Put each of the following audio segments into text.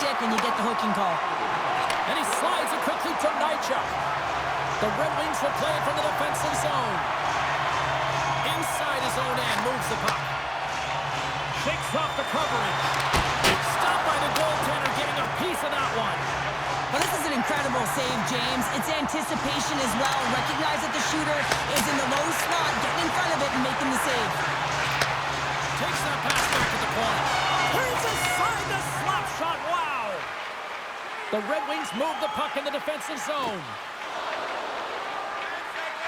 stick and you get the hooking call. And he slides it quickly to Nychuk. The Red Wings will play it from the defensive zone. Inside his own end, moves the puck. Shakes off the coverage. Stopped by the goaltender, getting a piece of that one. Well, this is an incredible save, James. It's anticipation as well. Recognize that the shooter is in the low slot, getting in front of it and making the save. Takes that pass back to the corner. Here's aside the slap shot. Wow! The Red Wings move the puck in the defensive zone.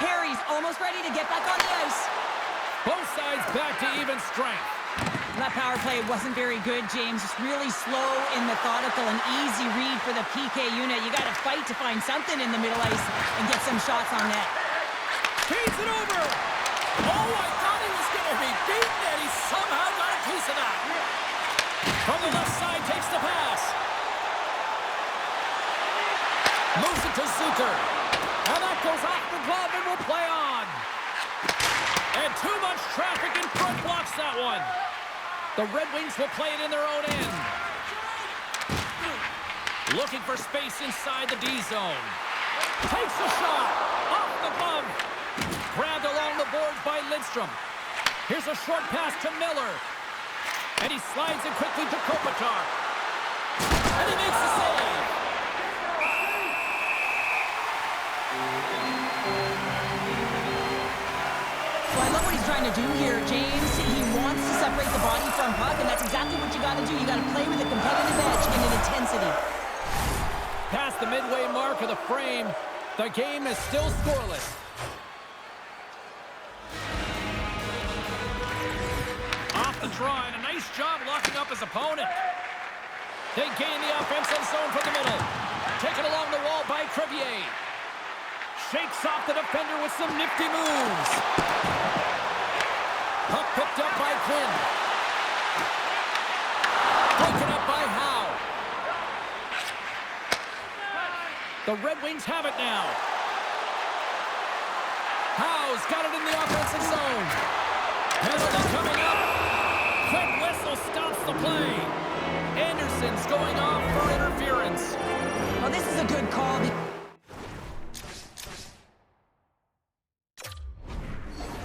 Harry's almost ready to get back on the ice. Both sides back to even strength. That power play wasn't very good, James. It's really slow and methodical, an easy read for the PK unit. You got to fight to find something in the middle ice and get some shots on net. Feeds it over. Oh, I thought he was going to be beaten, and he somehow got a piece of that. From the left side, takes the pass. Moves it to Zucker. And that goes off the glove and will play on. And too much traffic in front blocks that one. The Red Wings will play it in their own end. Looking for space inside the D zone. Takes a shot. Off the glove. Grabbed along the boards by Lidstrom. Here's a short pass to Miller. And he slides it quickly to Kopitar. And he makes the save. Well, I love what he's trying to do here, James. He wants to separate the body from puck, and that's exactly what you got to do. You got to play with a competitive edge and an intensity. Past the midway mark of the frame, the game is still scoreless. Off the draw, and a nice job locking up his opponent. They gain the offensive zone from the middle. Taken along the wall by Crevier. Shakes off the defender with some nifty moves. Puck picked up by Quinn. Broken up by Howe. The Red Wings have it now. Howe's got it in the offensive zone. Penalty coming up. Quick whistle stops the play. Anderson's going off for interference. Well, this is a good call.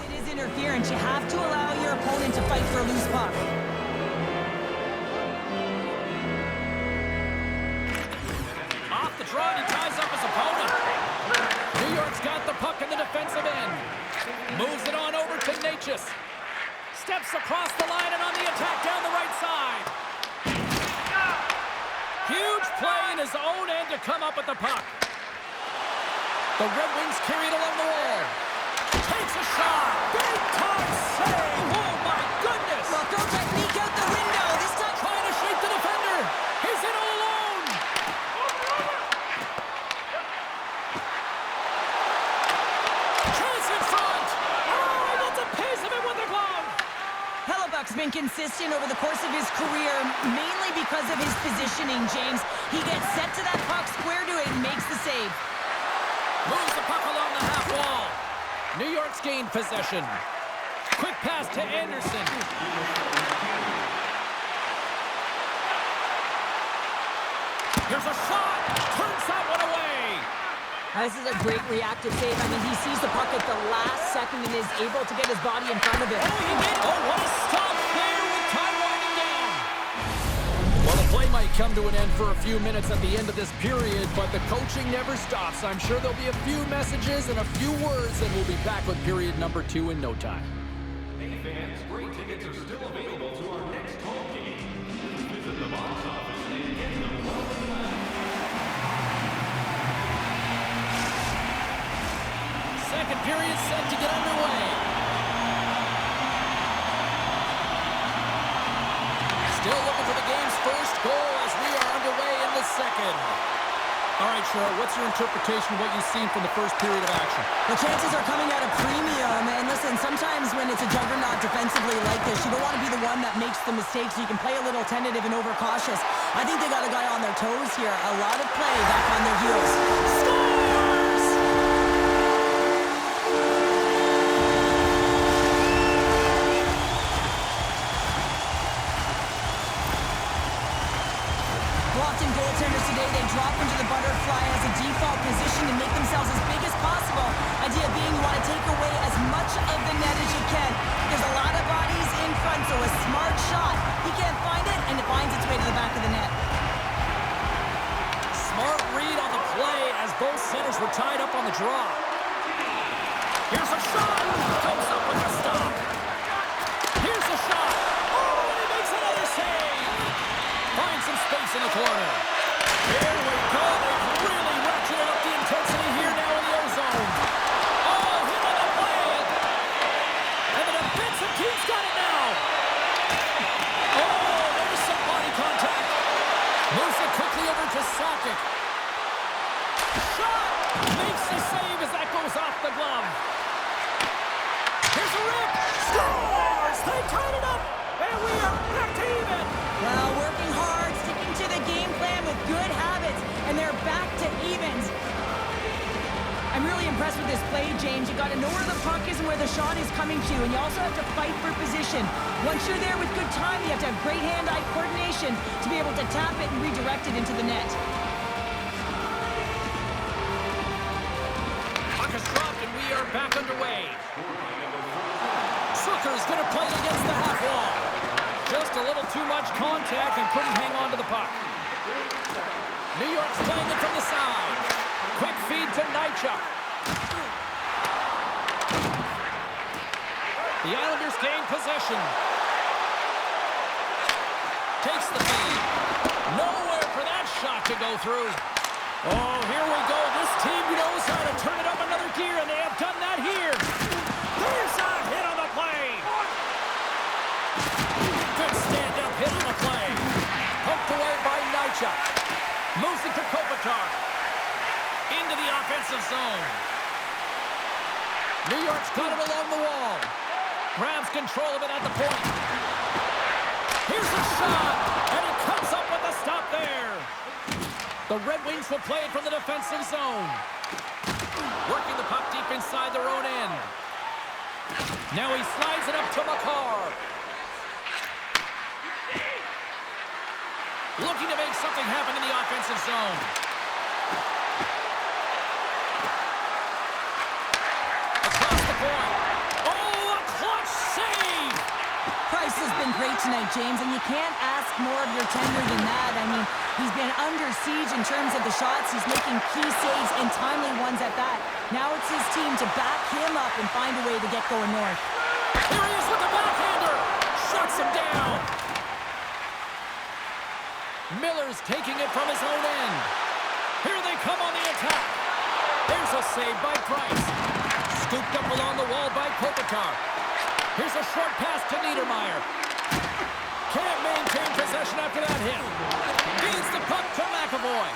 It is interference. You have to allow your opponent to fight for a loose puck. Off the draw, he ties up his opponent. New York's got the puck in the defensive end. Moves it on over to Necas. Steps across the line and on the attack down the right side. Huge play in his own end to come up with the puck. The Red Wings carry it along the wall. Takes a shot. Big time save. Oh, my goodness. Well, throw technique out the window. This time Trying to shake the defender. He's in all alone. Chance in front. Oh, he gets a piece of it with the glove. Hellebuck's been consistent over the course of his career, mainly because of his positioning, James. He gets set to that puck, square to it, and makes the save. Moves the puck along the half wall. New York's gained possession. Quick pass to Anderson. Here's a shot. Turns that one away. This is a great reactive save. I mean, he sees the puck at the last second and is able to get his body in front of it. Oh, he did. Oh, what a stop there with time winding down. Well, the play might come to an end for a few minutes at the end of this period, but the coaching never stops. I'm sure there'll be a few messages and a few words, and we'll be back with period number 2 in no time. Hey fans, great tickets are still available to our next home game. Visit the box office and get them. Second period set to get underway. Still looking for the game's first goal as we are underway in the second. All right, Cheryl, what's your interpretation of what you've seen from the first period of action? The chances are coming at a premium, and listen, sometimes when it's a juggernaut defensively like this, you don't want to be the one that makes the mistake, so you can play a little tentative and overcautious. I think they got a guy on their toes here. A lot of play back on their heels. Scores! Well, Often goaltenders today, they drop into the butterfly as a default position to make themselves as big as possible. Idea being you want to take away as much of the net as you can. There's a lot of bodies in front, so a smart shot. He can't find it, and it finds its way to the back of the net. Smart read on the play as both centers were tied up on the draw. Here's a shot. Comes up with a stop. Here's a shot. Oh, and he makes another save. Finds some space in the corner. Here we go. They've really ratcheted up the intensity here now in the O-zone. Oh, hit on the play. And the defensive team's got it now. Oh, there's some body contact. Moves it quickly over to Sakic. Shot! Makes the save as that goes off the glove. Here's a rip. Scores! They tied it up. And we are back to even. Well, working hard, sticking to the game plan with good habits, and they're back to evens. I'm really impressed with this play, James. You got to know where the puck is and where the shot is coming to, and you also have to fight for position. Once you're there with good time, you have to have great hand-eye coordination to be able to tap it and redirect it into the net. Puck is dropped, and we are back underway. Zucker's going to play against the half wall. Just a little too much contact and couldn't hang on to the puck. New York's playing it from the side. Quick feed to Nychuk. The Islanders gain possession. Takes the feed. Nowhere for that shot to go through. Oh, here we go. This team knows how to turn it up another gear, and they have done that here. There's a hit on the play. Good stand-up hit on the play. Poked away by Nychuk. Moves it to Kopitar. Into the offensive zone. New York's got it along the wall. Grabs control of it at the point. Here's a shot, and he comes up with a stop there. The Red Wings will play it from the defensive zone. Working the puck deep inside their own end. Now he slides it up to Makar. Looking to make something happen in the offensive zone. Across the point. Oh, a clutch save! Price has been great tonight, James, and you can't ask more of your tender than that. I mean, he's been under siege in terms of the shots. He's making key saves and timely ones at that. Now it's his team to back him up and find a way to get going north. Here he is with the backhander. Shuts him down. Miller's taking it from his own end. Here they come on the attack. There's a save by Price. Scooped up along the wall by Kopitar. Here's a short pass to Niedermeyer. Can't maintain possession after that hit. Feeds the puck to McAvoy.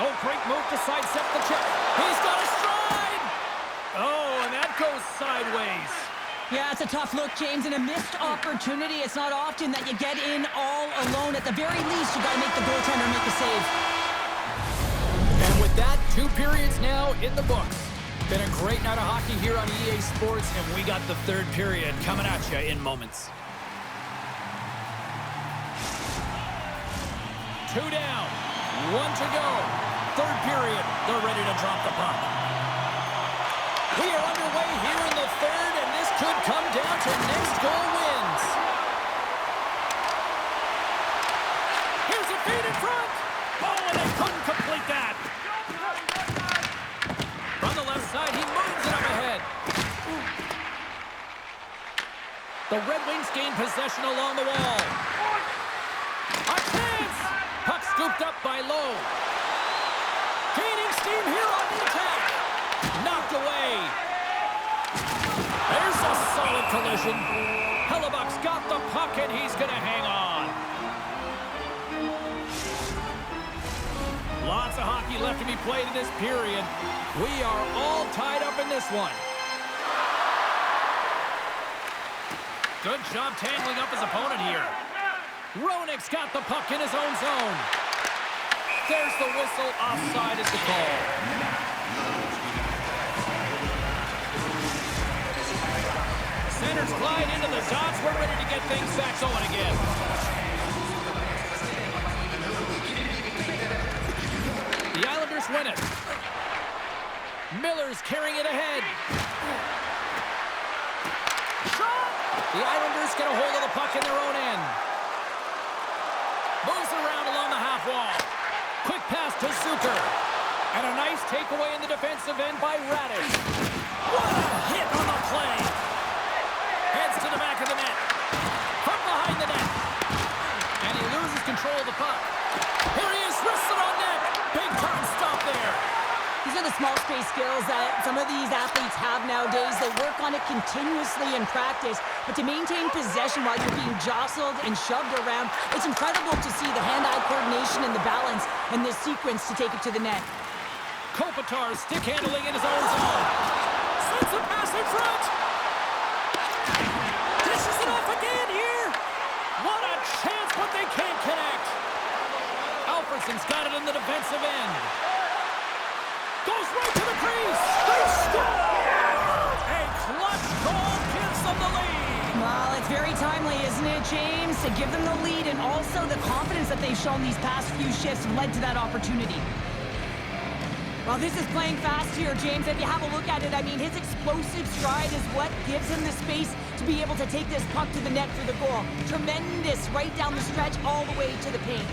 Oh, great move to sidestep the check. He's got a stride. Oh, and that goes sideways. Yeah, it's a tough look, James, and a missed opportunity. It's not often that you get in all alone. At the very least, you got to make the goaltender make a save. And with that, 2 periods now in the books. Been a great night of hockey here on EA Sports, and we got the 3rd period coming at you in moments. 2 down, 1 to go. 3rd period, they're ready to drop the puck. We are underway here in the 3rd, and this could come down to next goal wins. Here's a feed in front. Oh, and they couldn't complete that. From the left side, he moves it up ahead. The Red Wings gain possession along the wall. A chance! Puck scooped up by Lowe. Gaining steam here on the attack. Knocked away. There's a solid collision. Hellebuck's got the puck, and he's going to hang on. Lots of hockey left to be played in this period. We are all tied up in this one. Good job tangling up his opponent here. Roenick's got the puck in his own zone. There's the whistle. Offside is the call. Centers glide into the dots. We're ready to get things back going again. win it. Miller's carrying it ahead. Shot! The Islanders get a hold of the puck in their own end. Moves around along the half wall. Quick pass to Zucker. And a nice takeaway in the defensive end by Raddysh. What a hit on the play. Heads to the back of the net. From behind the net. And he loses control of the puck. Here he is, wristed on net. Big time stop there. These are the small space skills that some of these athletes have nowadays. They work on it continuously in practice, but to maintain possession while you're being jostled and shoved around, it's incredible to see the hand-eye coordination and the balance in this sequence to take it to the net. Kopitar stick handling in his own zone. Sends a pass in front. Dishes it off again here. What a chance, but they can't connect. Alfredsson's got it in the defensive end. Goes right to the crease. They score! A clutch goal gives them the lead. Well, it's very timely, isn't it, James? To give them the lead, and also the confidence that they've shown these past few shifts led to that opportunity. Well, this is playing fast here, James. If you have a look at it, I mean, his explosive stride is what gives him the space to be able to take this puck to the net for the goal. Tremendous right down the stretch all the way to the paint.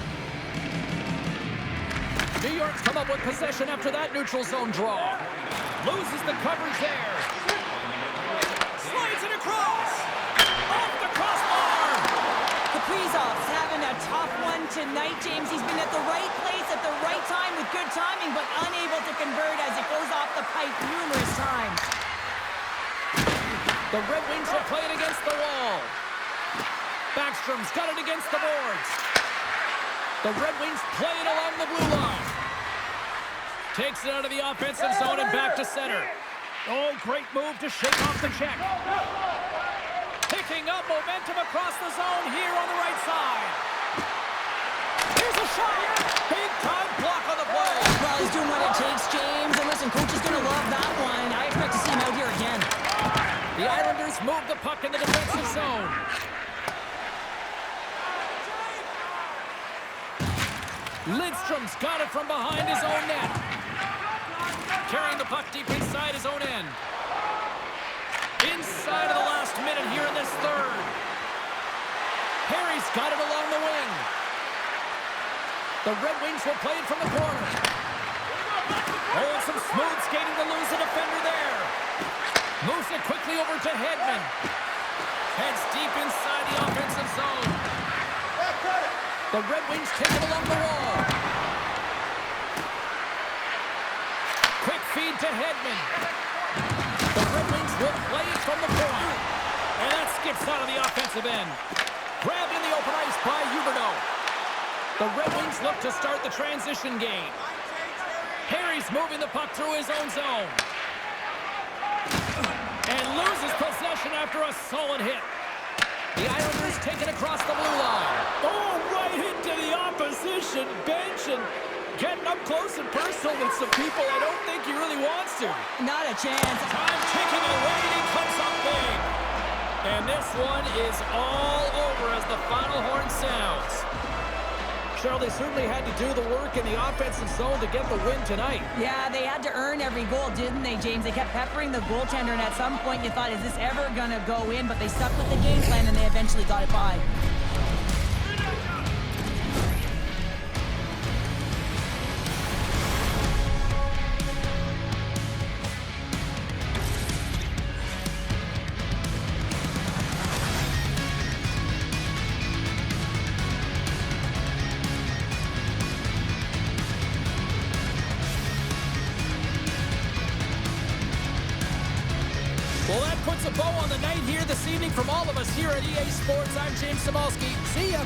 New York's come up with possession after that neutral zone draw. Loses the coverage there. Slides it across. Off the crossbar. Kaprizov's having a tough one tonight, James. He's been at the right place at the right time with good timing, but unable to convert as it goes off the pipe numerous times. The Red Wings will play it against the wall. Backstrom's got it against the boards. The Red Wings play it along the blue line. Takes it out of the offensive zone and back to center. Oh, great move to shake off the check. Picking up momentum across the zone here on the right side. Here's a shot. Big time block on the play. Well, he's doing what it takes, James. And listen, coach is going to love that one. I expect to see him out here again. The Islanders move the puck in the defensive zone. Lidstrom's got it from behind his own net. Carrying the puck deep inside his own end. Inside of the last minute here in this third. Harry's got it along the wing. The Red Wings will play it from the corner. Oh, some smooth skating to lose the defender there. Moves it quickly over to Hedman. Heads deep inside the offensive zone. The Red Wings take it along the wall. Quick feed to Hedman. The Red Wings will play it from the point. And that skips out of the offensive end. Grabbed in the open ice by Huberdeau. The Red Wings look to start the transition game. Harry's moving the puck through his own zone. And loses possession after a solid hit. The Islanders take it across the blue line. Oh, right into the opposition bench and getting up close and personal with some people I don't think he really wants to. Not a chance. Time ticking away and he comes up big. And this one is all over as the final horn sounds. Cheryl, they certainly had to do the work in the offensive zone to get the win tonight. Yeah, they had to earn every goal, didn't they, James? They kept peppering the goaltender, and at some point you thought, is this ever going to go in? But they stuck with the game plan, and they eventually got it by. Well, that puts a bow on the night here this evening from all of us here at EA Sports. I'm James Cybulski. See ya.